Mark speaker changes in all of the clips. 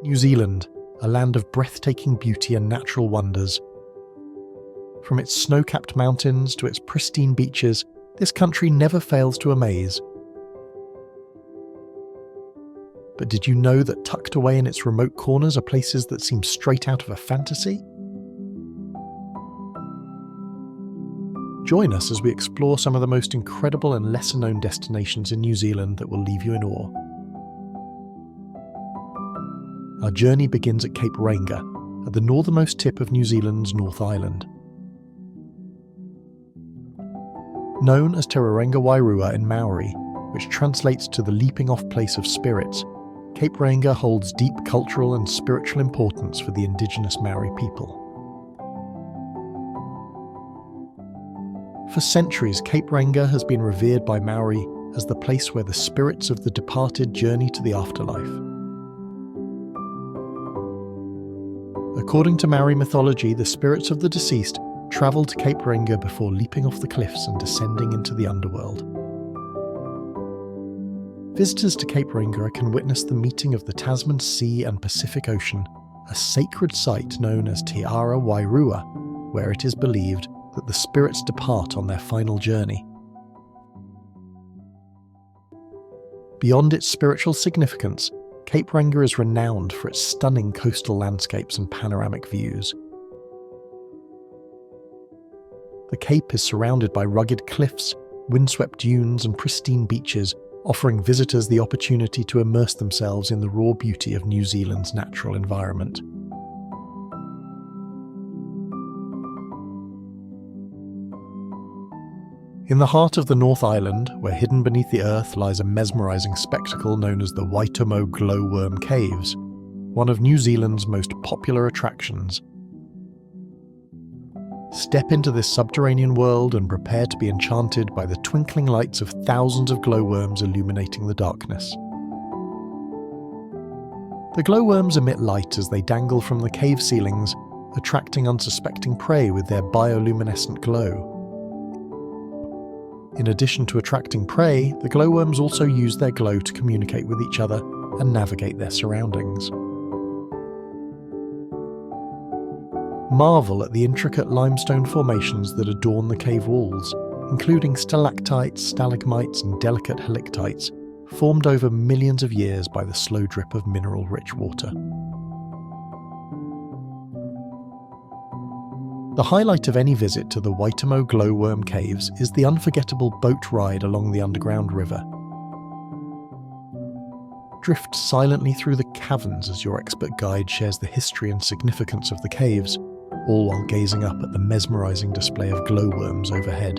Speaker 1: New Zealand, a land of breathtaking beauty and natural wonders. From its snow-capped mountains to its pristine beaches, this country never fails to amaze. But did you know that tucked away in its remote corners are places that seem straight out of a fantasy? Join us as we explore some of the most incredible and lesser-known destinations in New Zealand that will leave you in awe. Our journey begins at Cape Reinga, at the northernmost tip of New Zealand's North Island. Known as Te Rarenga Wairua in Maori, which translates to the leaping-off place of spirits, Cape Reinga holds deep cultural and spiritual importance for the indigenous Maori people. For centuries, Cape Reinga has been revered by Maori as the place where the spirits of the departed journey to the afterlife. According to Maori mythology, the spirits of the deceased travel to Cape Reinga before leaping off the cliffs and descending into the underworld. Visitors to Cape Reinga can witness the meeting of the Tasman Sea and Pacific Ocean, a sacred site known as Te Ara Wairua, where it is believed that the spirits depart on their final journey. Beyond its spiritual significance, Cape Reinga is renowned for its stunning coastal landscapes and panoramic views. The Cape is surrounded by rugged cliffs, windswept dunes and pristine beaches, offering visitors the opportunity to immerse themselves in the raw beauty of New Zealand's natural environment. In the heart of the North Island, where hidden beneath the earth lies a mesmerizing spectacle known as the Waitomo Glowworm Caves, one of New Zealand's most popular attractions. Step into this subterranean world and prepare to be enchanted by the twinkling lights of thousands of glowworms illuminating the darkness. The glowworms emit light as they dangle from the cave ceilings, attracting unsuspecting prey with their bioluminescent glow. In addition to attracting prey, the glowworms also use their glow to communicate with each other and navigate their surroundings. Marvel at the intricate limestone formations that adorn the cave walls, including stalactites, stalagmites and delicate helictites, formed over millions of years by the slow drip of mineral-rich water. The highlight of any visit to the Waitomo Glowworm Caves is the unforgettable boat ride along the underground river. Drift silently through the caverns as your expert guide shares the history and significance of the caves, all while gazing up at the mesmerizing display of glowworms overhead.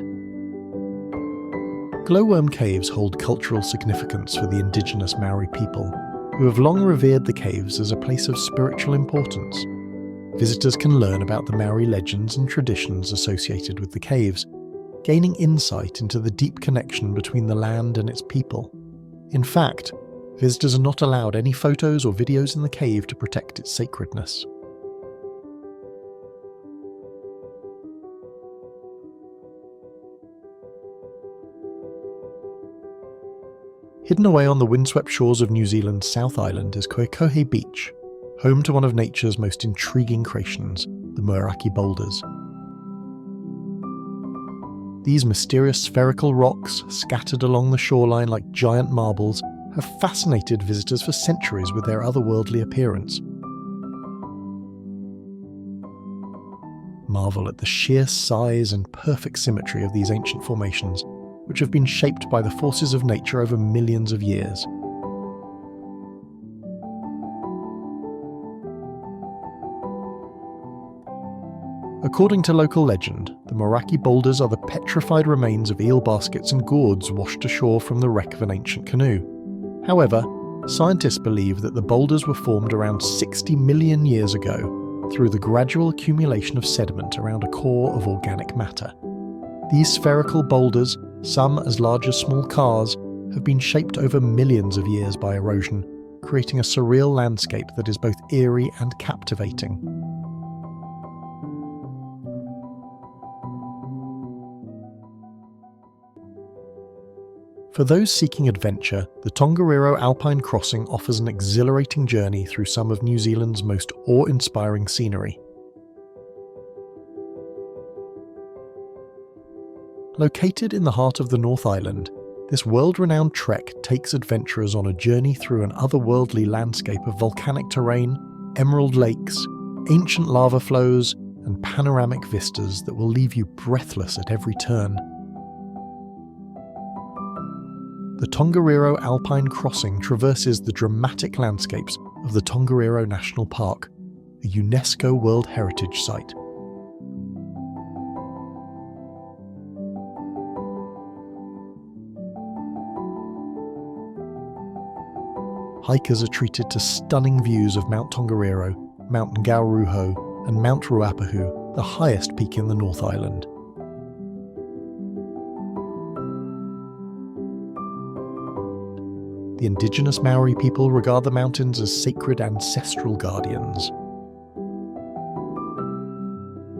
Speaker 1: Glowworm caves hold cultural significance for the indigenous Maori people, who have long revered the caves as a place of spiritual importance. Visitors can learn about the Maori legends and traditions associated with the caves, gaining insight into the deep connection between the land and its people. In fact, visitors are not allowed any photos or videos in the cave to protect its sacredness. Hidden away on the windswept shores of New Zealand's South Island is Koekohe Beach, home to one of nature's most intriguing creations, the Wharariki boulders. These mysterious spherical rocks, scattered along the shoreline like giant marbles, have fascinated visitors for centuries with their otherworldly appearance. Marvel at the sheer size and perfect symmetry of these ancient formations, which have been shaped by the forces of nature over millions of years. According to local legend, the Wharariki boulders are the petrified remains of eel baskets and gourds washed ashore from the wreck of an ancient canoe. However, scientists believe that the boulders were formed around 60 million years ago through the gradual accumulation of sediment around a core of organic matter. These spherical boulders, some as large as small cars, have been shaped over millions of years by erosion, creating a surreal landscape that is both eerie and captivating. For those seeking adventure, the Tongariro Alpine crossing offers an exhilarating journey through some of New Zealand's most awe-inspiring scenery. Located in the heart of the North Island, this world-renowned trek takes adventurers on a journey through an otherworldly landscape of volcanic terrain, emerald lakes, ancient lava flows, and panoramic vistas that will leave you breathless at every turn. The Tongariro Alpine crossing traverses the dramatic landscapes of the Tongariro National Park, a UNESCO World Heritage Site. Hikers are treated to stunning views of Mount Tongariro, Mount Ngauruhoe, and Mount Ruapehu, the highest peak in the North Island. The indigenous Maori people regard the mountains as sacred ancestral guardians.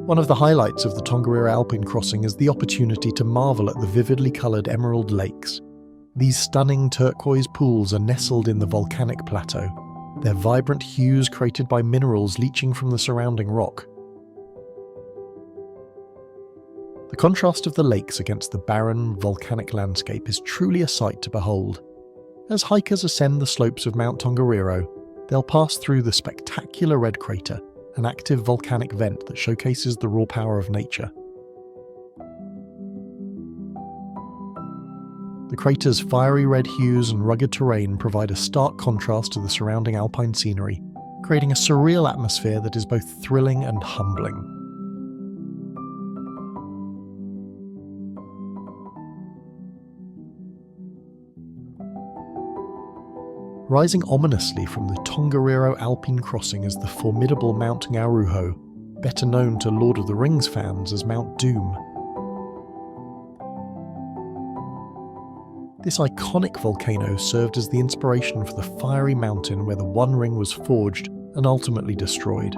Speaker 1: One of the highlights of the Tongariro Alpine crossing is the opportunity to marvel at the vividly coloured emerald lakes. These stunning turquoise pools are nestled in the volcanic plateau, their vibrant hues created by minerals leaching from the surrounding rock. The contrast of the lakes against the barren, volcanic landscape is truly a sight to behold. As hikers ascend the slopes of Mount Tongariro, they'll pass through the spectacular red crater, an active volcanic vent that showcases the raw power of nature. The crater's fiery red hues and rugged terrain provide a stark contrast to the surrounding alpine scenery, creating a surreal atmosphere that is both thrilling and humbling. Rising ominously from the Tongariro Alpine crossing is the formidable Mount Ngauruhoe, better known to Lord of the Rings fans as Mount Doom. This iconic volcano served as the inspiration for the fiery mountain where the One Ring was forged and ultimately destroyed.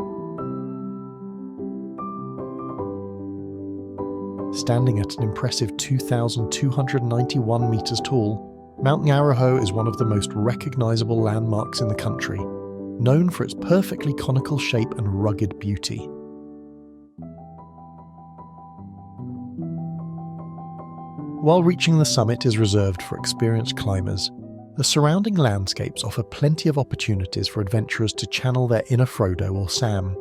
Speaker 1: Standing at an impressive 2,291 metres tall, Mount Ngauruhoe is one of the most recognisable landmarks in the country, known for its perfectly conical shape and rugged beauty. While reaching the summit is reserved for experienced climbers, the surrounding landscapes offer plenty of opportunities for adventurers to channel their inner Frodo or Sam.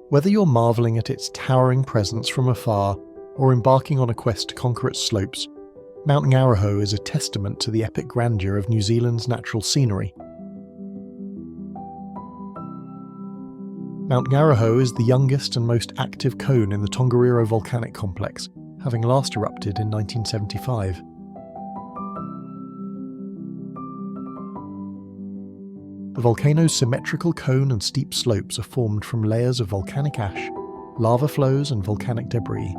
Speaker 1: Whether you're marvelling at its towering presence from afar or embarking on a quest to conquer its slopes, Mount Ngauruhoe is a testament to the epic grandeur of New Zealand's natural scenery. Mount Ngauruhoe is the youngest and most active cone in the Tongariro volcanic complex, having last erupted in 1975. The volcano's symmetrical cone and steep slopes are formed from layers of volcanic ash, lava flows and volcanic debris.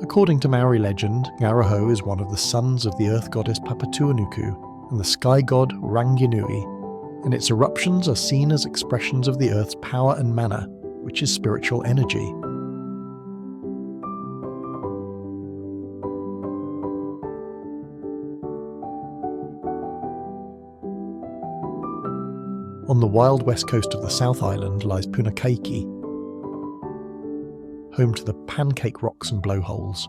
Speaker 1: According to Maori legend, Ngauruhoe is one of the sons of the earth goddess Papatuanuku and the sky god Ranginui, and its eruptions are seen as expressions of the earth's power and mana, which is spiritual energy. On the wild west coast of the South Island lies Punakaiki, home to the pancake rocks and blowholes.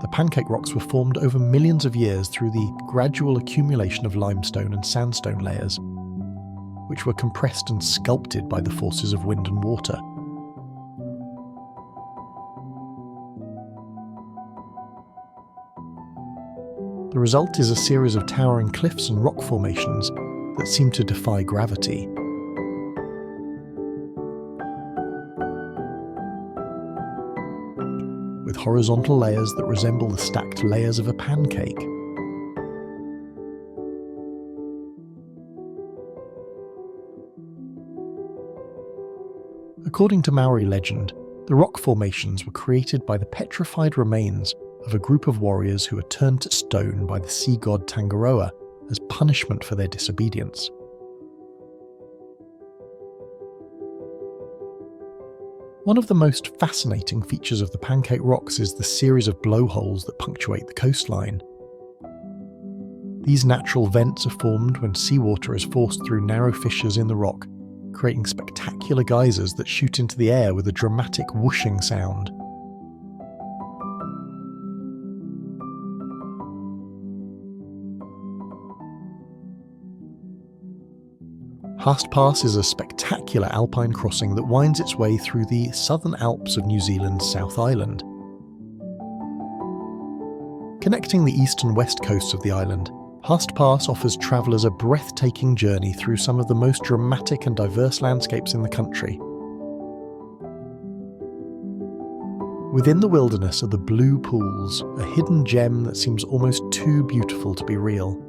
Speaker 1: The pancake rocks were formed over millions of years through the gradual accumulation of limestone and sandstone layers, which were compressed and sculpted by the forces of wind and water. The result is a series of towering cliffs and rock formations that seem to defy gravity. With horizontal layers that resemble the stacked layers of a pancake. According to Maori legend, the rock formations were created by the petrified remains of a group of warriors who were turned to stone by the sea god Tangaroa as punishment for their disobedience. One of the most fascinating features of the Pancake Rocks is the series of blowholes that punctuate the coastline. These natural vents are formed when seawater is forced through narrow fissures in the rock, creating spectacular geysers that shoot into the air with a dramatic whooshing sound. Haast Pass is a spectacular alpine crossing that winds its way through the Southern Alps of New Zealand's South Island. Connecting the east and west coasts of the island, Haast Pass offers travellers a breathtaking journey through some of the most dramatic and diverse landscapes in the country. Within the wilderness are the Blue Pools, a hidden gem that seems almost too beautiful to be real.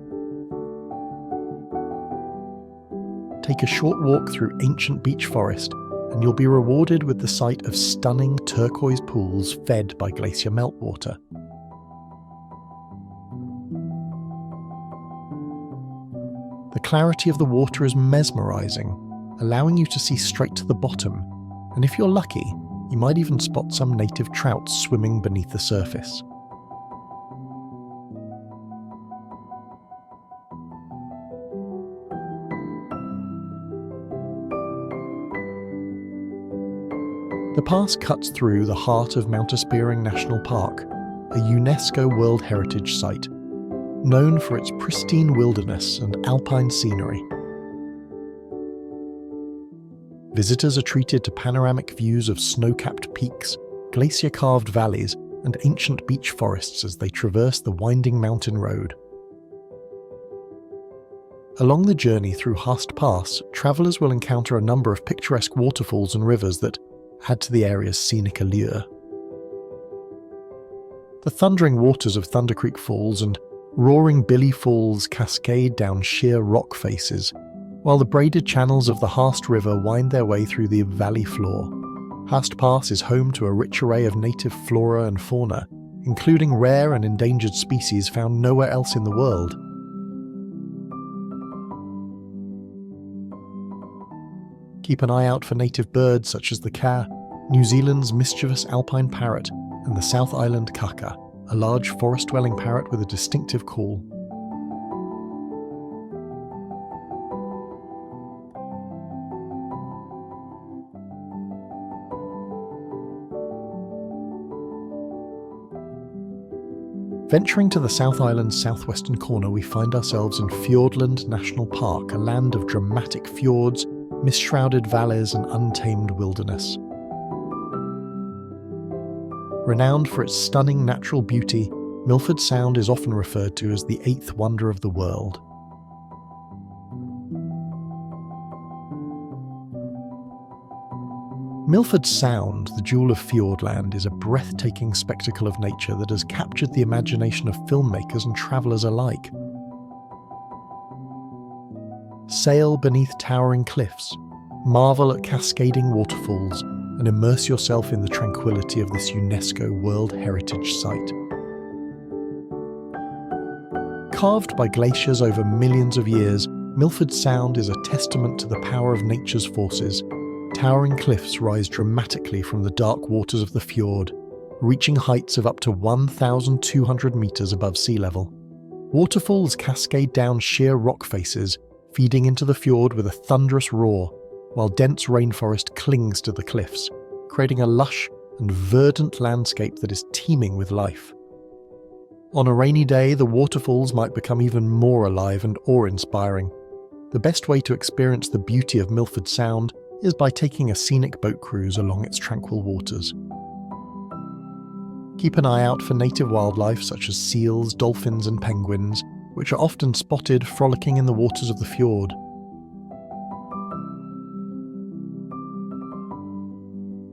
Speaker 1: Take a short walk through ancient beech forest, and you'll be rewarded with the sight of stunning turquoise pools fed by glacier meltwater. The clarity of the water is mesmerizing, allowing you to see straight to the bottom, and if you're lucky, you might even spot some native trout swimming beneath the surface. The pass cuts through the heart of Mount Espering National Park, a UNESCO World Heritage Site, known for its pristine wilderness and alpine scenery. Visitors are treated to panoramic views of snow-capped peaks, glacier-carved valleys, and ancient beech forests as they traverse the winding mountain road. Along the journey through Haast Pass, travellers will encounter a number of picturesque waterfalls and rivers that add to the area's scenic allure. The thundering waters of Thunder Creek Falls and roaring Billy Falls cascade down sheer rock faces, while the braided channels of the Haast River wind their way through the valley floor. Haast Pass is home to a rich array of native flora and fauna, including rare and endangered species found nowhere else in the world. Keep an eye out for native birds such as the ka, New Zealand's mischievous alpine parrot, and the South Island kaka, a large forest-dwelling parrot with a distinctive call. Venturing to the South Island's southwestern corner, we find ourselves in Fiordland National Park, a land of dramatic fjords, mist-shrouded valleys and untamed wilderness. Renowned for its stunning natural beauty, Milford Sound is often referred to as the eighth wonder of the world. Milford Sound, the jewel of Fiordland, is a breathtaking spectacle of nature that has captured the imagination of filmmakers and travellers alike. Sail beneath towering cliffs, marvel at cascading waterfalls, and immerse yourself in the tranquility of this UNESCO World Heritage Site. Carved by glaciers over millions of years, Milford Sound is a testament to the power of nature's forces. Towering cliffs rise dramatically from the dark waters of the fjord, reaching heights of up to 1,200 metres above sea level. Waterfalls cascade down sheer rock faces, feeding into the fjord with a thunderous roar, while dense rainforest clings to the cliffs, creating a lush and verdant landscape that is teeming with life. On a rainy day, the waterfalls might become even more alive and awe-inspiring. The best way to experience the beauty of Milford Sound is by taking a scenic boat cruise along its tranquil waters. Keep an eye out for native wildlife such as seals, dolphins and penguins, which are often spotted frolicking in the waters of the fjord.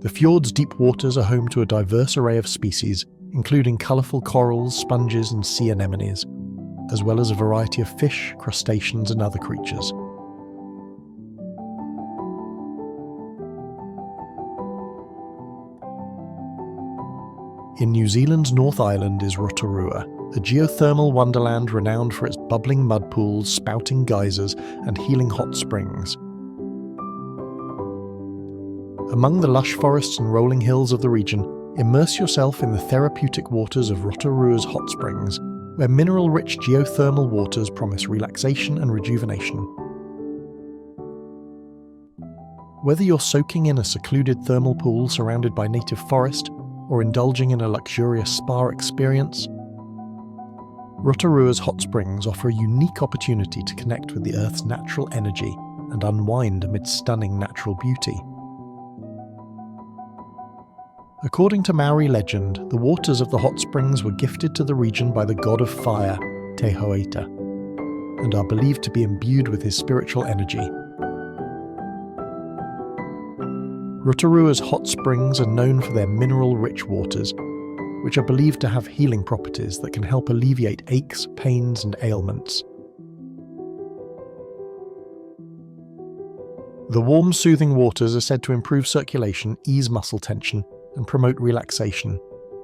Speaker 1: The fjord's deep waters are home to a diverse array of species, including colourful corals, sponges and sea anemones, as well as a variety of fish, crustaceans and other creatures. In New Zealand's North Island is Rotorua, a geothermal wonderland renowned for its bubbling mud pools, spouting geysers, and healing hot springs. Among the lush forests and rolling hills of the region, immerse yourself in the therapeutic waters of Rotorua's Hot Springs, where mineral-rich geothermal waters promise relaxation and rejuvenation. Whether you're soaking in a secluded thermal pool surrounded by native forest, or indulging in a luxurious spa experience, Rotorua's Hot Springs offer a unique opportunity to connect with the Earth's natural energy and unwind amid stunning natural beauty. According to Maori legend, the waters of the hot springs were gifted to the region by the god of fire, Te Hoeita, and are believed to be imbued with his spiritual energy. Rotorua's hot springs are known for their mineral-rich waters, which are believed to have healing properties that can help alleviate aches, pains, and ailments. The warm, soothing waters are said to improve circulation, ease muscle tension, and promote relaxation,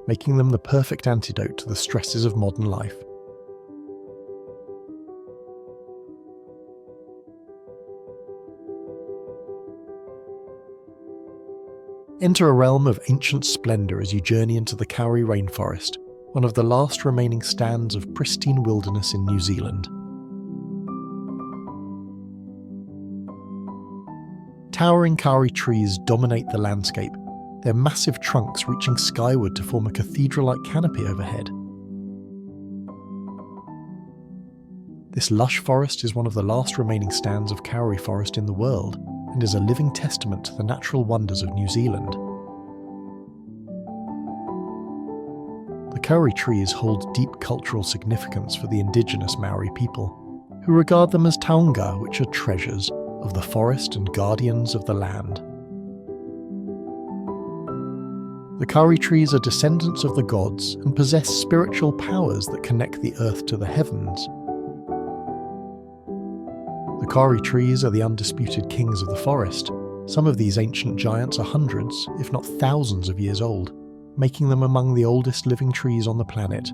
Speaker 1: making them the perfect antidote to the stresses of modern life. Enter a realm of ancient splendour as you journey into the Kauri Rainforest, one of the last remaining stands of pristine wilderness in New Zealand. Towering kauri trees dominate the landscape, their massive trunks reaching skyward to form a cathedral-like canopy overhead. This lush forest is one of the last remaining stands of kauri forest in the world, and is a living testament to the natural wonders of New Zealand. The kauri trees hold deep cultural significance for the indigenous Maori people, who regard them as taonga, which are treasures of the forest and guardians of the land. The kauri trees are descendants of the gods and possess spiritual powers that connect the earth to the heavens. The kauri trees are the undisputed kings of the forest. Some of these ancient giants are hundreds, if not thousands of years old, making them among the oldest living trees on the planet.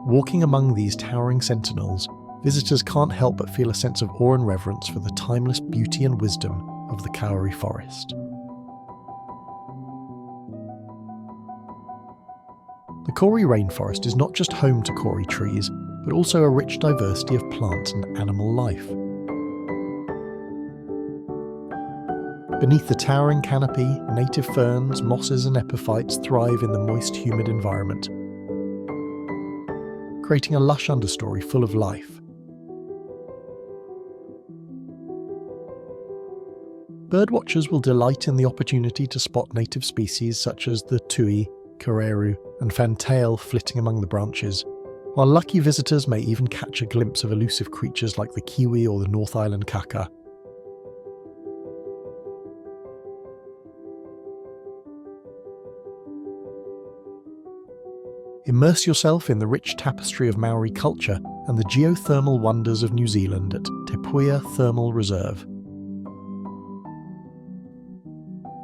Speaker 1: Walking among these towering sentinels, visitors can't help but feel a sense of awe and reverence for the timeless beauty and wisdom of the Kauri forest. The Kauri Rainforest is not just home to kauri trees, but also a rich diversity of plants and animal life. Beneath the towering canopy, native ferns, mosses and epiphytes thrive in the moist, humid environment, creating a lush understory full of life. Birdwatchers will delight in the opportunity to spot native species such as the tui, kareru and fantail flitting among the branches, while lucky visitors may even catch a glimpse of elusive creatures like the kiwi or the North Island kaka. Immerse yourself in the rich tapestry of Maori culture and the geothermal wonders of New Zealand at Te Puia Thermal Reserve.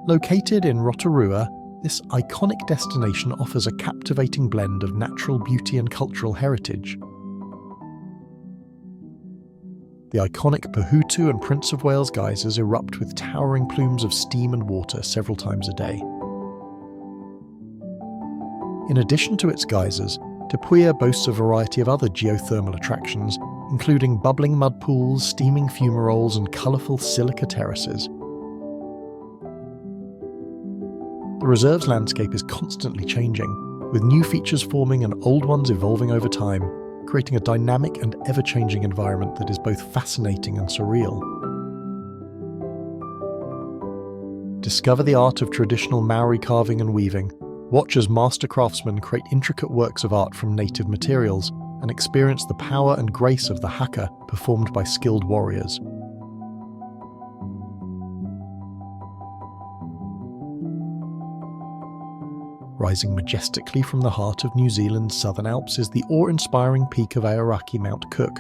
Speaker 1: Located in Rotorua, this iconic destination offers a captivating blend of natural beauty and cultural heritage. The iconic Pahutu and Prince of Wales geysers erupt with towering plumes of steam and water several times a day. In addition to its geysers, Te Puia boasts a variety of other geothermal attractions, including bubbling mud pools, steaming fumaroles and colourful silica terraces. The reserve's landscape is constantly changing, with new features forming and old ones evolving over time, creating a dynamic and ever-changing environment that is both fascinating and surreal. Discover the art of traditional Maori carving and weaving, watch as master craftsmen create intricate works of art from native materials, and experience the power and grace of the haka performed by skilled warriors. Rising majestically from the heart of New Zealand's Southern Alps is the awe-inspiring peak of Aoraki Mount Cook.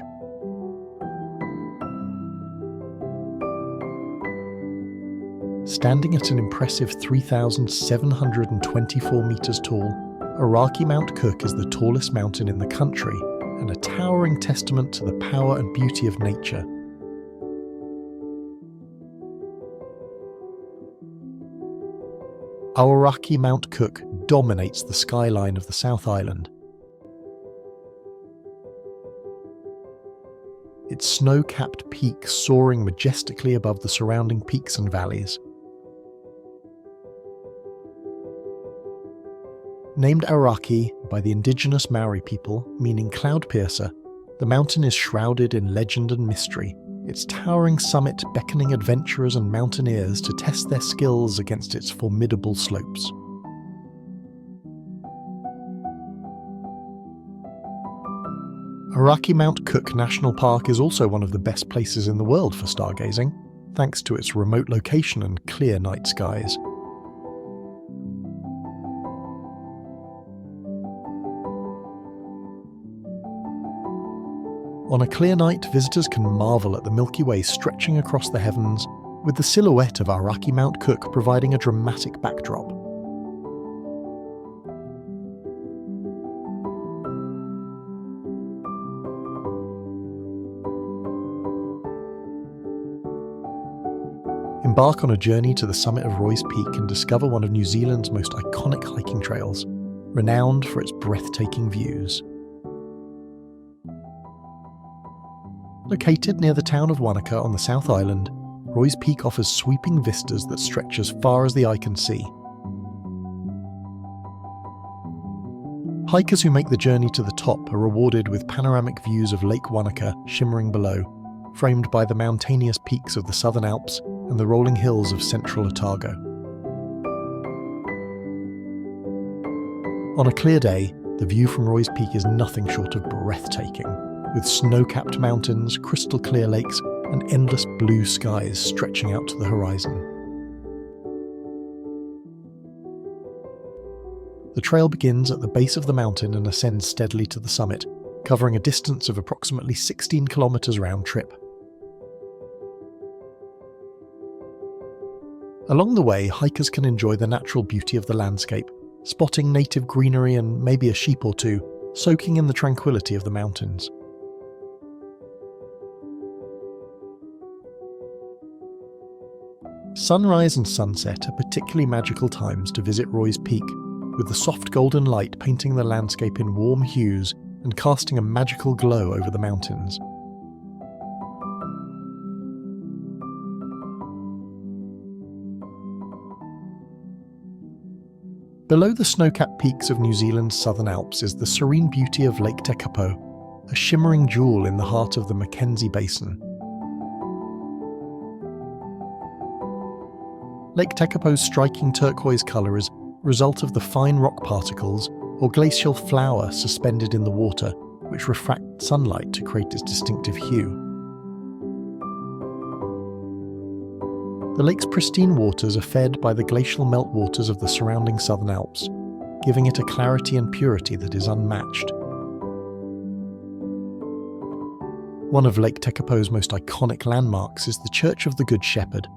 Speaker 1: Standing at an impressive 3,724 metres tall, Aoraki Mount Cook is the tallest mountain in the country and a towering testament to the power and beauty of nature. Aoraki Mount Cook dominates the skyline of the South Island. Its snow-capped peak soaring majestically above the surrounding peaks and valleys. Named Aoraki by the indigenous Maori people, meaning cloud piercer, the mountain is shrouded in legend and mystery, its towering summit beckoning adventurers and mountaineers to test their skills against its formidable slopes. Aoraki Mount Cook National Park is also one of the best places in the world for stargazing, thanks to its remote location and clear night skies. On a clear night, visitors can marvel at the Milky Way stretching across the heavens, with the silhouette of Aoraki Mount Cook providing a dramatic backdrop. Embark on a journey to the summit of Roy's Peak and discover one of New Zealand's most iconic hiking trails, renowned for its breathtaking views. Located near the town of Wanaka on the South Island, Roy's Peak offers sweeping vistas that stretch as far as the eye can see. Hikers who make the journey to the top are rewarded with panoramic views of Lake Wanaka shimmering below, framed by the mountainous peaks of the Southern Alps and the rolling hills of central Otago. On a clear day, the view from Roy's Peak is nothing short of breathtaking, with snow-capped mountains, crystal-clear lakes, and endless blue skies stretching out to the horizon. The trail begins at the base of the mountain and ascends steadily to the summit, covering a distance of approximately 16 kilometers round trip. Along the way, hikers can enjoy the natural beauty of the landscape, spotting native greenery and maybe a sheep or two, soaking in the tranquility of the mountains. Sunrise and sunset are particularly magical times to visit Roy's Peak, with the soft golden light painting the landscape in warm hues and casting a magical glow over the mountains. Below the snow-capped peaks of New Zealand's Southern Alps is the serene beauty of Lake Tekapo, a shimmering jewel in the heart of the Mackenzie Basin. Lake Tekapo's striking turquoise colour is a result of the fine rock particles or glacial flour suspended in the water, which refract sunlight to create its distinctive hue. The lake's pristine waters are fed by the glacial meltwaters of the surrounding Southern Alps, giving it a clarity and purity that is unmatched. One of Lake Tekapo's most iconic landmarks is the Church of the Good Shepherd,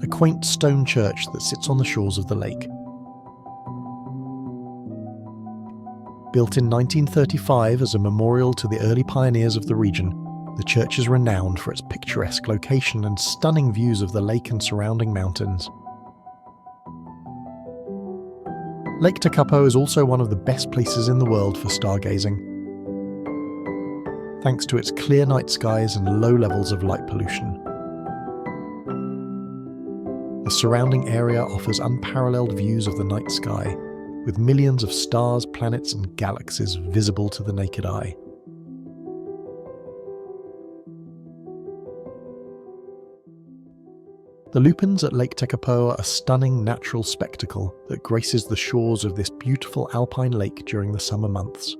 Speaker 1: a quaint stone church that sits on the shores of the lake. Built in 1935 as a memorial to the early pioneers of the region, the church is renowned for its picturesque location and stunning views of the lake and surrounding mountains. Lake Tekapo is also one of the best places in the world for stargazing, thanks to its clear night skies and low levels of light pollution. The surrounding area offers unparalleled views of the night sky, with millions of stars, planets, and galaxies visible to the naked eye. The lupins at Lake Tekapo are a stunning natural spectacle that graces the shores of this beautiful alpine lake during the summer months.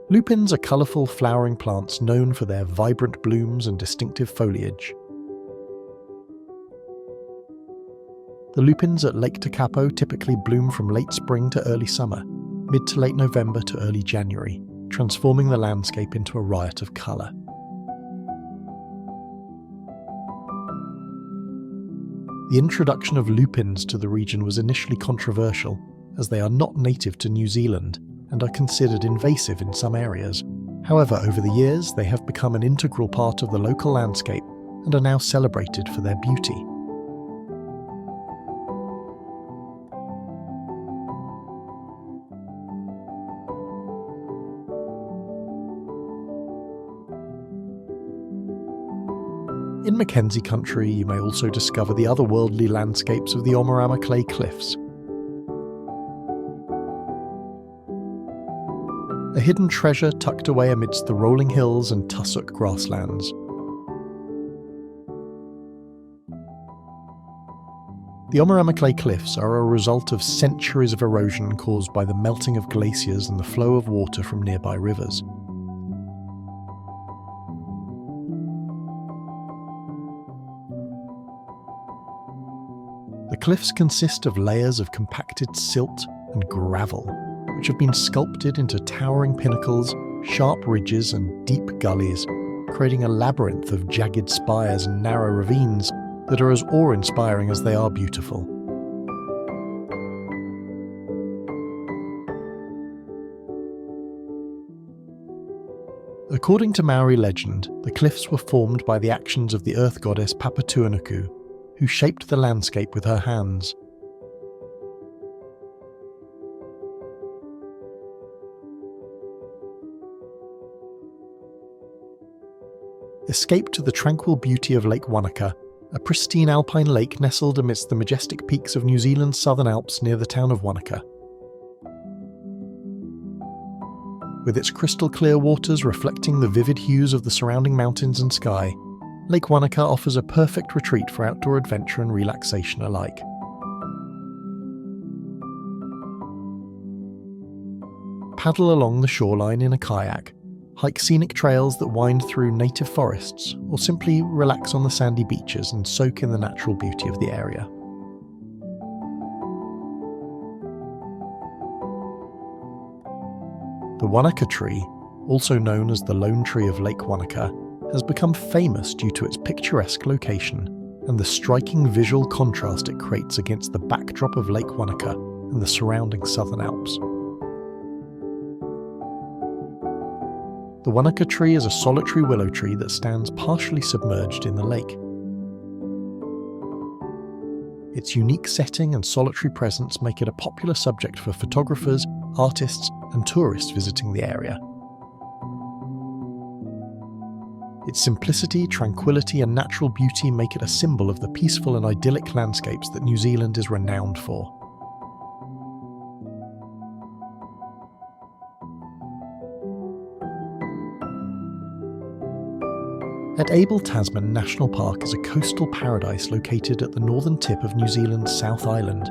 Speaker 1: Lupins are colourful flowering plants known for their vibrant blooms and distinctive foliage. The lupins at Lake Tekapo typically bloom from late spring to early summer, mid to late November to early January, transforming the landscape into a riot of colour. The introduction of lupins to the region was initially controversial, as they are not native to New Zealand and are considered invasive in some areas. However, over the years, they have become an integral part of the local landscape and are now celebrated for their beauty. In Mackenzie Country, you may also discover the otherworldly landscapes of the Omarama clay cliffs. A hidden treasure tucked away amidst the rolling hills and tussock grasslands. The Omarama clay cliffs are a result of centuries of erosion caused by the melting of glaciers and the flow of water from nearby rivers. The cliffs consist of layers of compacted silt and gravel, which have been sculpted into towering pinnacles, sharp ridges and deep gullies, creating a labyrinth of jagged spires and narrow ravines that are as awe-inspiring as they are beautiful. According to Maori legend, the cliffs were formed by the actions of the earth goddess Papatuanuku, who shaped the landscape with her hands. Escape to the tranquil beauty of Lake Wanaka, a pristine alpine lake nestled amidst the majestic peaks of New Zealand's Southern Alps near the town of Wanaka. With its crystal-clear waters reflecting the vivid hues of the surrounding mountains and sky, Lake Wanaka offers a perfect retreat for outdoor adventure and relaxation alike. Paddle along the shoreline in a kayak, hike scenic trails that wind through native forests, or simply relax on the sandy beaches and soak in the natural beauty of the area. The Wanaka tree, also known as the lone tree of Lake Wanaka, has become famous due to its picturesque location and the striking visual contrast it creates against the backdrop of Lake Wanaka and the surrounding Southern Alps. The Wanaka tree is a solitary willow tree that stands partially submerged in the lake. Its unique setting and solitary presence make it a popular subject for photographers, artists, and tourists visiting the area. Its simplicity, tranquility, and natural beauty make it a symbol of the peaceful and idyllic landscapes that New Zealand is renowned for. At Abel Tasman National Park is a coastal paradise located at the northern tip of New Zealand's South Island.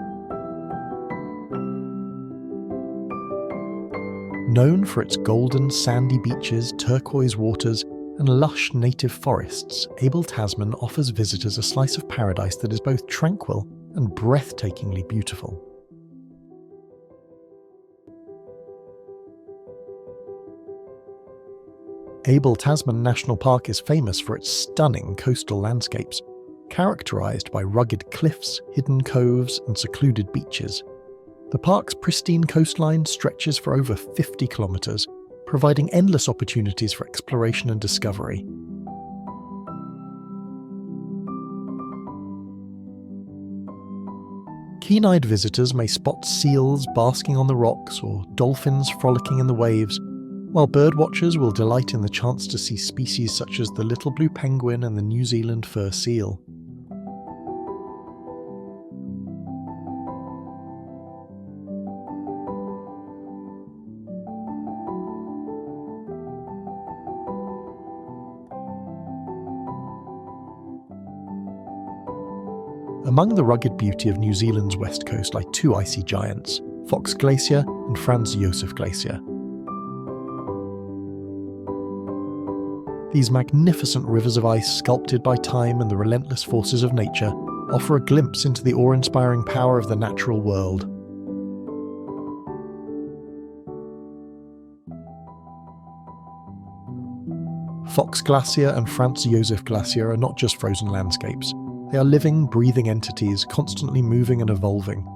Speaker 1: Known for its golden sandy beaches, turquoise waters, and lush native forests, Abel Tasman offers visitors a slice of paradise that is both tranquil and breathtakingly beautiful. Abel Tasman National Park is famous for its stunning coastal landscapes, characterised by rugged cliffs, hidden coves, and secluded beaches. The park's pristine coastline stretches for over 50 kilometres, providing endless opportunities for exploration and discovery. Keen-eyed visitors may spot seals basking on the rocks or dolphins frolicking in the waves, while birdwatchers will delight in the chance to see species such as the little blue penguin and the New Zealand fur seal. Among the rugged beauty of New Zealand's west coast lie two icy giants, Fox Glacier and Franz Josef Glacier. These magnificent rivers of ice sculpted by time and the relentless forces of nature offer a glimpse into the awe-inspiring power of the natural world. Fox Glacier and Franz Josef Glacier are not just frozen landscapes. They are living, breathing entities, constantly moving and evolving.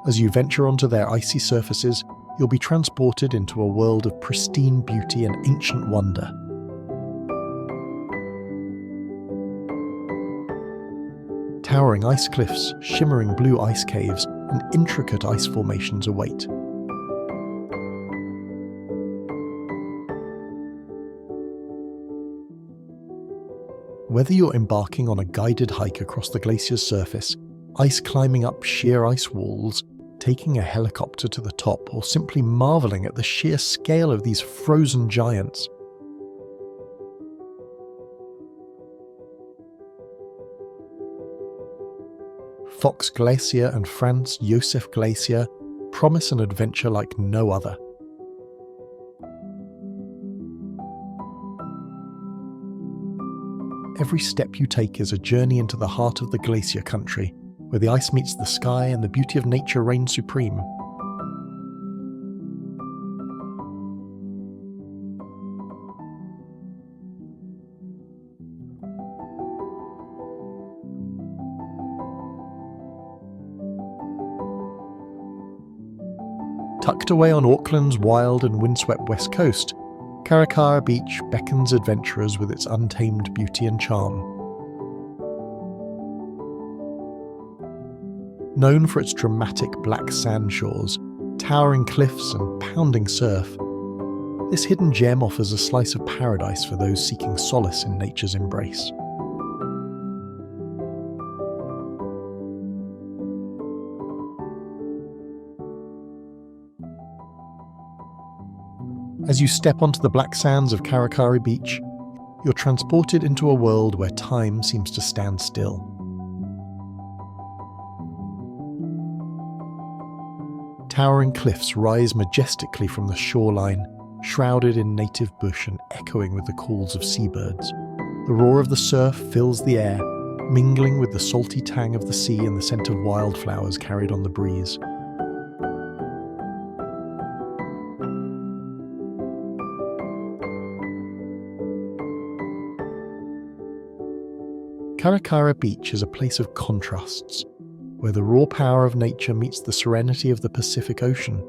Speaker 1: As you venture onto their icy surfaces, you'll be transported into a world of pristine beauty and ancient wonder. Towering ice cliffs, shimmering blue ice caves, and intricate ice formations await. Whether you're embarking on a guided hike across the glacier's surface, ice climbing up sheer ice walls, taking a helicopter to the top, or simply marvelling at the sheer scale of these frozen giants, Fox Glacier and Franz Josef Glacier promise an adventure like no other. Every step you take is a journey into the heart of the glacier country, where the ice meets the sky and the beauty of nature reigns supreme. Tucked away on Auckland's wild and windswept west coast, Karekare Beach beckons adventurers with its untamed beauty and charm. Known for its dramatic black sand shores, towering cliffs and pounding surf, this hidden gem offers a slice of paradise for those seeking solace in nature's embrace. As you step onto the black sands of Karekare Beach, you're transported into a world where time seems to stand still. Towering cliffs rise majestically from the shoreline, shrouded in native bush and echoing with the calls of seabirds. The roar of the surf fills the air, mingling with the salty tang of the sea and the scent of wildflowers carried on the breeze. Karekare Beach is a place of contrasts, where the raw power of nature meets the serenity of the Pacific Ocean.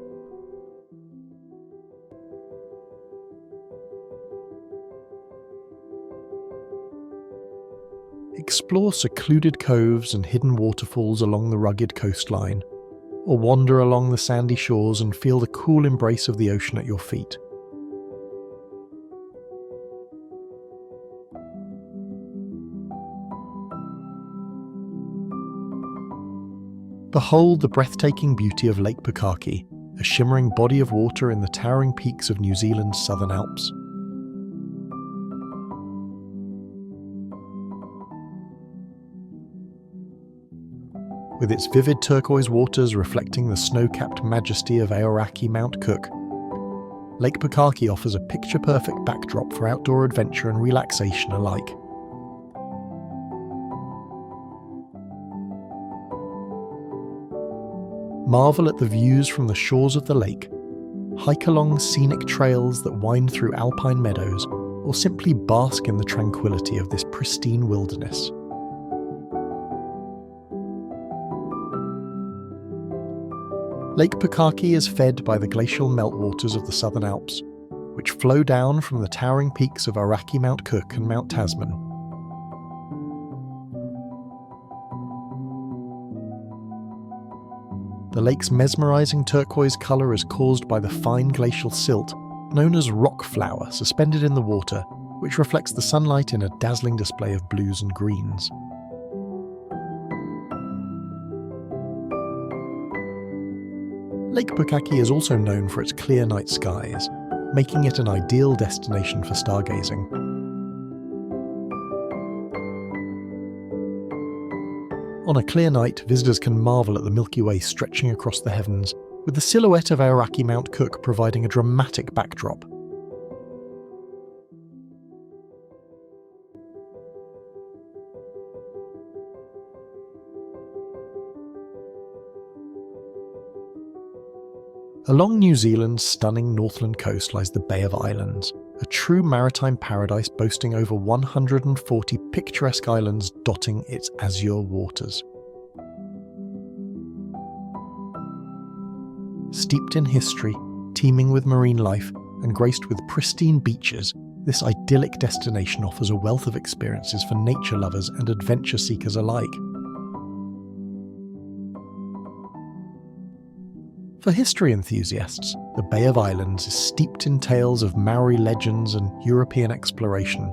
Speaker 1: Explore secluded coves and hidden waterfalls along the rugged coastline, or wander along the sandy shores and feel the cool embrace of the ocean at your feet. Behold the breathtaking beauty of Lake Puia, a shimmering body of water in the towering peaks of New Zealand's Southern Alps. With its vivid turquoise waters reflecting the snow-capped majesty of Aoraki Mount Cook, Lake Puia offers a picture-perfect backdrop for outdoor adventure and relaxation alike. Marvel at the views from the shores of the lake, hike along scenic trails that wind through alpine meadows, or simply bask in the tranquility of this pristine wilderness. Lake Puia is fed by the glacial meltwaters of the Southern Alps, which flow down from the towering peaks of Aoraki Mount Cook and Mount Tasman. The lake's mesmerizing turquoise colour is caused by the fine glacial silt, known as rock flour, suspended in the water, which reflects the sunlight in a dazzling display of blues and greens. Lake Puia is also known for its clear night skies, making it an ideal destination for stargazing. On a clear night, visitors can marvel at the Milky Way stretching across the heavens, with the silhouette of Aoraki Mount Cook providing a dramatic backdrop. Along New Zealand's stunning Northland coast lies the Bay of Islands, a true maritime paradise boasting over 140 picturesque islands dotting its azure waters. Steeped in history, teeming with marine life, and graced with pristine beaches, this idyllic destination offers a wealth of experiences for nature lovers and adventure seekers alike. For history enthusiasts, the Bay of Islands is steeped in tales of Maori legends and European exploration.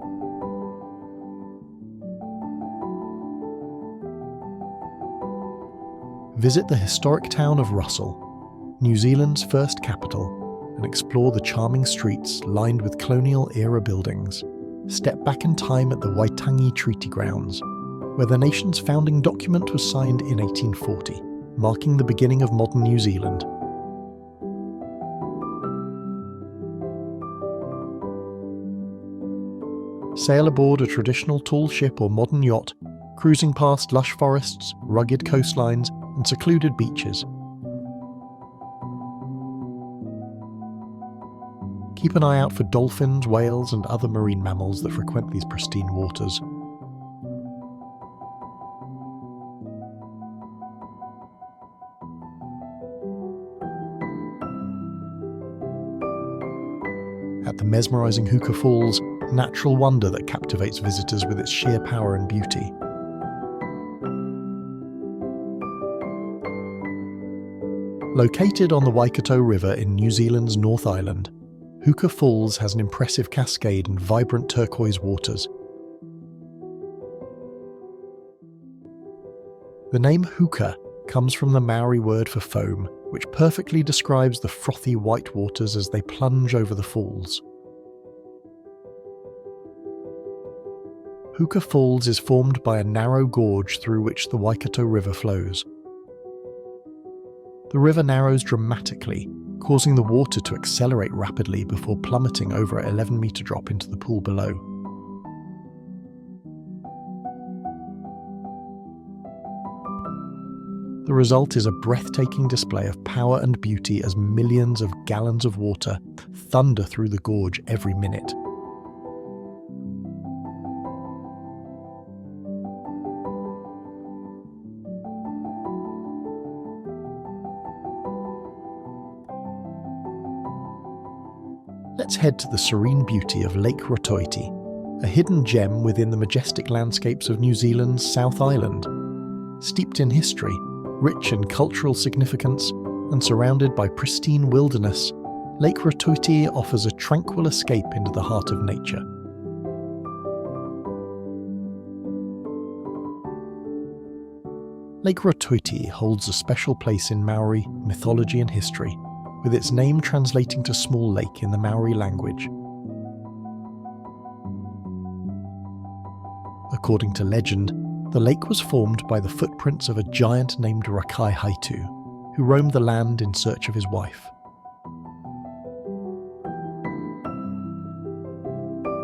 Speaker 1: Visit the historic town of Russell, New Zealand's first capital, and explore the charming streets lined with colonial-era buildings. Step back in time at the Waitangi Treaty Grounds, where the nation's founding document was signed in 1840, marking the beginning of modern New Zealand. Sail aboard a traditional tall ship or modern yacht, cruising past lush forests, rugged coastlines, and secluded beaches. Keep an eye out for dolphins, whales, and other marine mammals that frequent these pristine waters. At the mesmerizing Huka Falls, a natural wonder that captivates visitors with its sheer power and beauty. Located on the Waikato River in New Zealand's North Island, Huka Falls has an impressive cascade and vibrant turquoise waters. The name Huka comes from the Maori word for foam, which perfectly describes the frothy white waters as they plunge over the falls. Huka Falls is formed by a narrow gorge through which the Waikato River flows. The river narrows dramatically, causing the water to accelerate rapidly before plummeting over an 11-metre drop into the pool below. The result is a breathtaking display of power and beauty as millions of gallons of water thunder through the gorge every minute. Let's head to the serene beauty of Lake Rotorua, a hidden gem within the majestic landscapes of New Zealand's South Island. Steeped in history, rich in cultural significance, and surrounded by pristine wilderness, Lake Rotorua offers a tranquil escape into the heart of nature. Lake Rotorua holds a special place in Maori mythology and history, with its name translating to small lake in the Maori language. According to legend, the lake was formed by the footprints of a giant named Rakai Haitu, who roamed the land in search of his wife.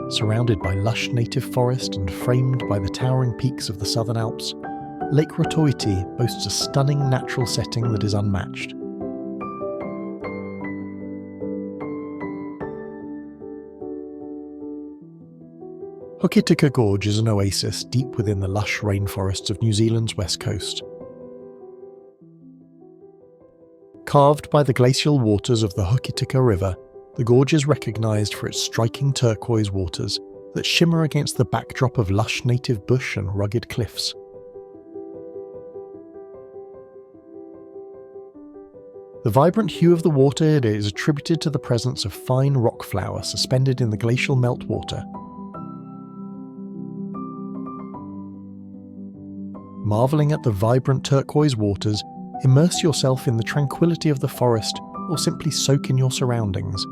Speaker 1: Surrounded by lush native forest and framed by the towering peaks of the Southern Alps, Lake Rotorua boasts a stunning natural setting that is unmatched. Hokitika Gorge is an oasis deep within the lush rainforests of New Zealand's west coast. Carved by the glacial waters of the Hokitika River, the gorge is recognised for its striking turquoise waters that shimmer against the backdrop of lush native bush and rugged cliffs. The vibrant hue of the water is attributed to the presence of fine rock flour suspended in the glacial meltwater. Marvelling at the vibrant turquoise waters, immerse yourself in the tranquility of the forest or simply soak in your surroundings.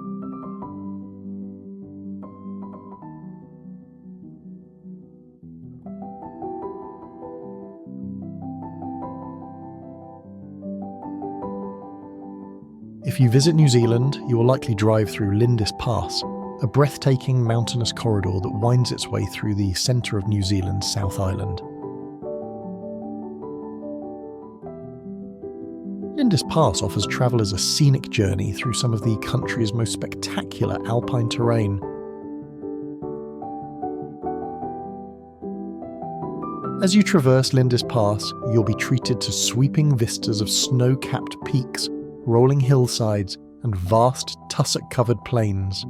Speaker 1: If you visit New Zealand, you will likely drive through Lindis Pass, a breathtaking mountainous corridor that winds its way through the centre of New Zealand's South Island. Lindis Pass offers travellers a scenic journey through some of the country's most spectacular alpine terrain. As you traverse Lindis Pass, you'll be treated to sweeping vistas of snow-capped peaks, rolling hillsides, and vast tussock-covered plains.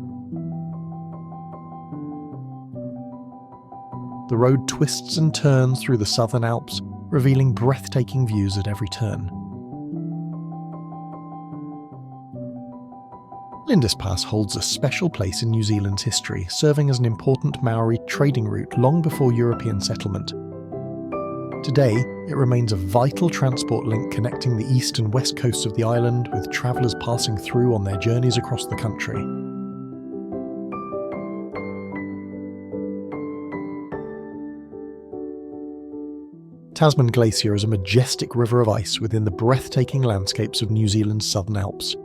Speaker 1: The road twists and turns through the Southern Alps, revealing breathtaking views at every turn. Lindis Pass holds a special place in New Zealand's history, serving as an important Maori trading route long before European settlement. Today, it remains a vital transport link connecting the east and west coasts of the island, with travellers passing through on their journeys across the country. Tasman Glacier is a majestic river of ice within the breathtaking landscapes of New Zealand's Southern Alps.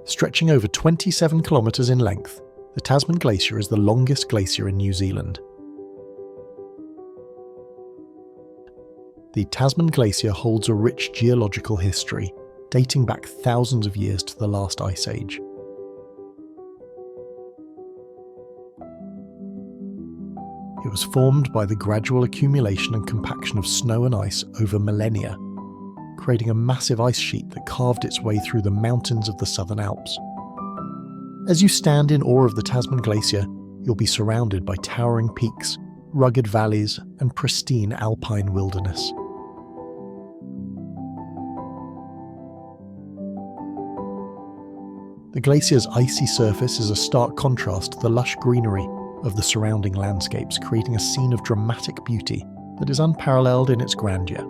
Speaker 1: Stretching over 27 kilometres in length, the Tasman Glacier is the longest glacier in New Zealand. The Tasman Glacier holds a rich geological history, dating back thousands of years to the last ice age. It was formed by the gradual accumulation and compaction of snow and ice over millennia, creating a massive ice sheet that carved its way through the mountains of the Southern Alps. As you stand in awe of the Tasman Glacier, you'll be surrounded by towering peaks, rugged valleys, and pristine alpine wilderness. The glacier's icy surface is a stark contrast to the lush greenery of the surrounding landscapes, creating a scene of dramatic beauty that is unparalleled in its grandeur.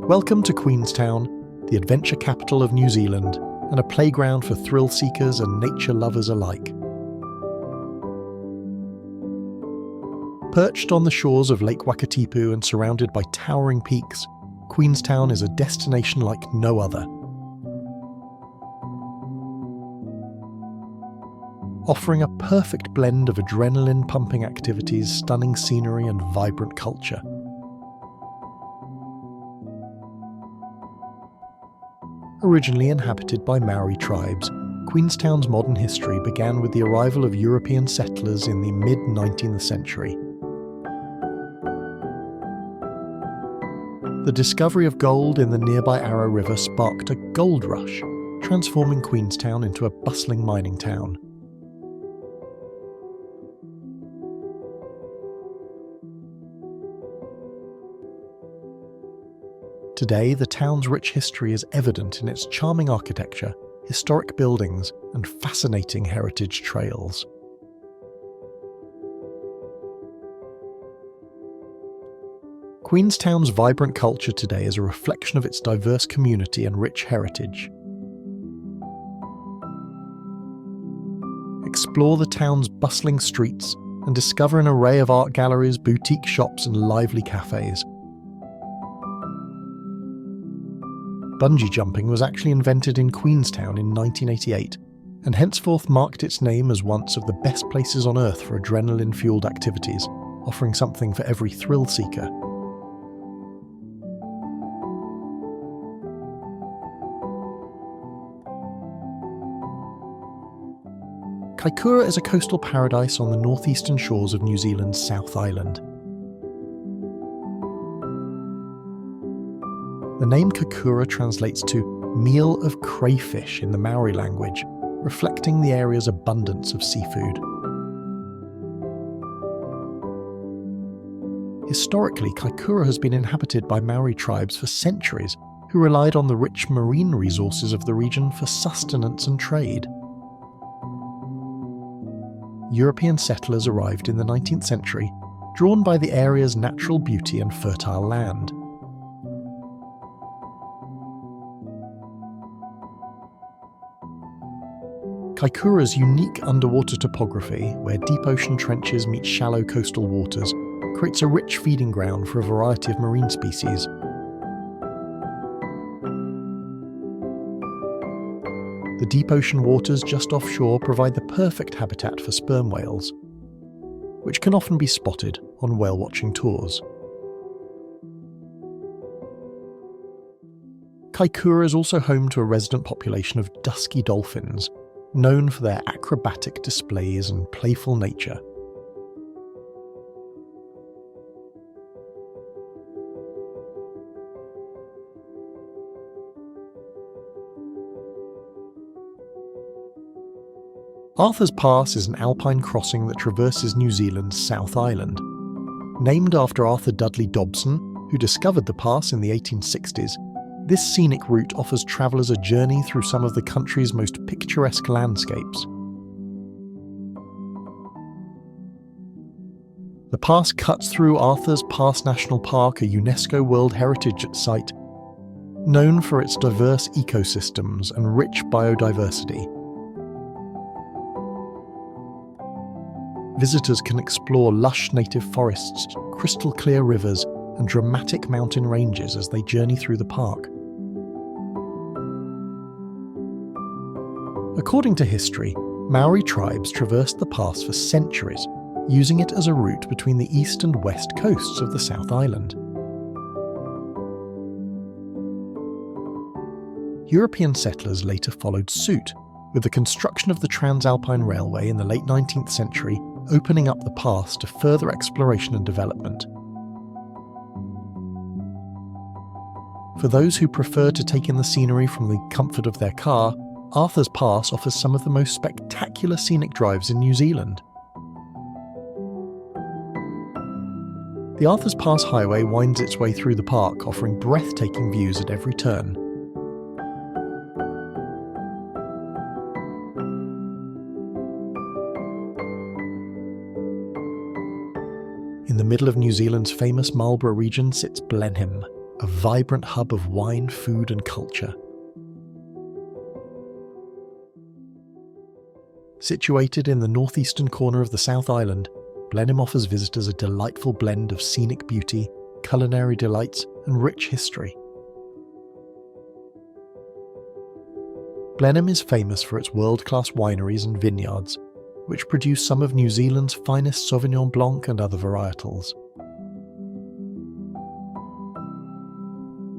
Speaker 1: Welcome to Queenstown, the adventure capital of New Zealand, and a playground for thrill seekers and nature lovers alike. Perched on the shores of Lake Waitomo and surrounded by towering peaks, Queenstown is a destination like no other. Offering a perfect blend of adrenaline-pumping activities, stunning scenery, and vibrant culture. Originally inhabited by Maori tribes, Queenstown's modern history began with the arrival of European settlers in the mid-19th century. The discovery of gold in the nearby Arrow River sparked a gold rush, transforming Queenstown into a bustling mining town. Today, the town's rich history is evident in its charming architecture, historic buildings, and fascinating heritage trails. Queenstown's vibrant culture today is a reflection of its diverse community and rich heritage. Explore the town's bustling streets and discover an array of art galleries, boutique shops, and lively cafes. Bungee jumping was actually invented in Queenstown in 1988, and henceforth marked its name as one of the best places on earth for adrenaline-fueled activities, offering something for every thrill seeker. Kaikoura is a coastal paradise on the northeastern shores of New Zealand's South Island. The name Kaikoura translates to meal of crayfish in the Maori language, reflecting the area's abundance of seafood. Historically, Kaikoura has been inhabited by Maori tribes for centuries, who relied on the rich marine resources of the region for sustenance and trade. European settlers arrived in the 19th century, drawn by the area's natural beauty and fertile land. Kaikoura's unique underwater topography, where deep ocean trenches meet shallow coastal waters, creates a rich feeding ground for a variety of marine species. The deep ocean waters just offshore provide the perfect habitat for sperm whales, which can often be spotted on whale-watching tours. Kaikoura is also home to a resident population of dusky dolphins, known for their acrobatic displays and playful nature. Haast Pass is an alpine crossing that traverses New Zealand's South Island. Named after Arthur Dudley Dobson, who discovered the pass in the 1860s, This scenic route offers travellers a journey through some of the country's most picturesque landscapes. The pass cuts through Arthur's Pass National Park, a UNESCO World Heritage Site, known for its diverse ecosystems and rich biodiversity. Visitors can explore lush native forests, crystal clear rivers, and dramatic mountain ranges as they journey through the park. According to history, Maori tribes traversed the pass for centuries, using it as a route between the east and west coasts of the South Island. European settlers later followed suit, with the construction of the Trans-Alpine Railway in the late 19th century opening up the pass to further exploration and development. For those who prefer to take in the scenery from the comfort of their car, Arthur's Pass offers some of the most spectacular scenic drives in New Zealand. The Arthur's Pass Highway winds its way through the park, offering breathtaking views at every turn. In the middle of New Zealand's famous Marlborough region sits Blenheim, a vibrant hub of wine, food and culture. Situated in the northeastern corner of the South Island, Blenheim offers visitors a delightful blend of scenic beauty, culinary delights and rich history. Blenheim is famous for its world-class wineries and vineyards, which produce some of New Zealand's finest Sauvignon Blanc and other varietals.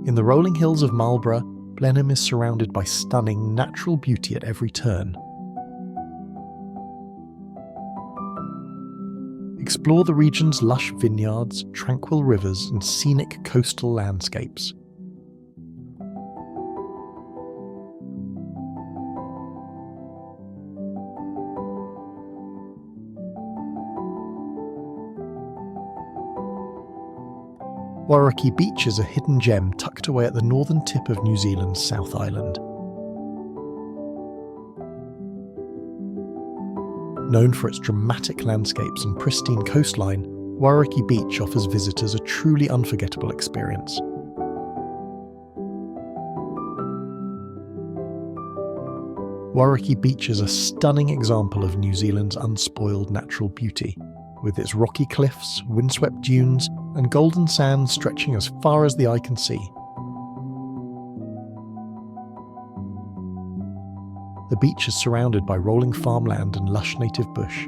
Speaker 1: In the rolling hills of Marlborough, Blenheim is surrounded by stunning natural beauty at every turn. Explore the region's lush vineyards, tranquil rivers and scenic coastal landscapes. Wharariki Beach is a hidden gem tucked away at the northern tip of New Zealand's South Island. Known for its dramatic landscapes and pristine coastline, Wharariki Beach offers visitors a truly unforgettable experience. Wharariki Beach is a stunning example of New Zealand's unspoiled natural beauty, with its rocky cliffs, windswept dunes, and golden sands stretching as far as the eye can see. The beach is surrounded by rolling farmland and lush native bush,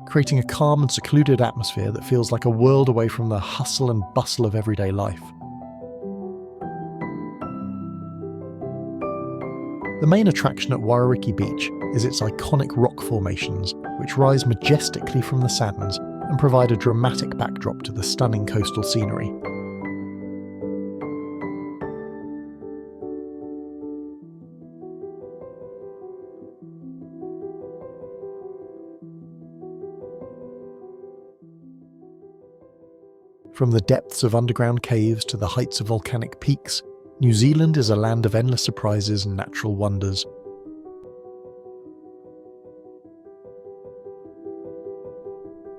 Speaker 1: creating a calm and secluded atmosphere that feels like a world away from the hustle and bustle of everyday life. The main attraction at Wharariki Beach is its iconic rock formations, which rise majestically from the sands and provide a dramatic backdrop to the stunning coastal scenery. From the depths of underground caves to the heights of volcanic peaks, New Zealand is a land of endless surprises and natural wonders.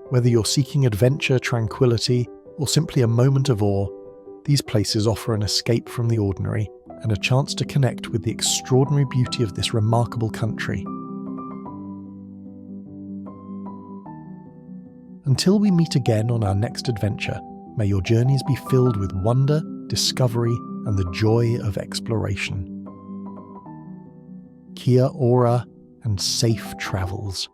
Speaker 1: Whether you're seeking adventure, tranquility, or simply a moment of awe, these places offer an escape from the ordinary and a chance to connect with the extraordinary beauty of this remarkable country. Until we meet again on our next adventure, may your journeys be filled with wonder, discovery, and the joy of exploration. Kia ora and safe travels.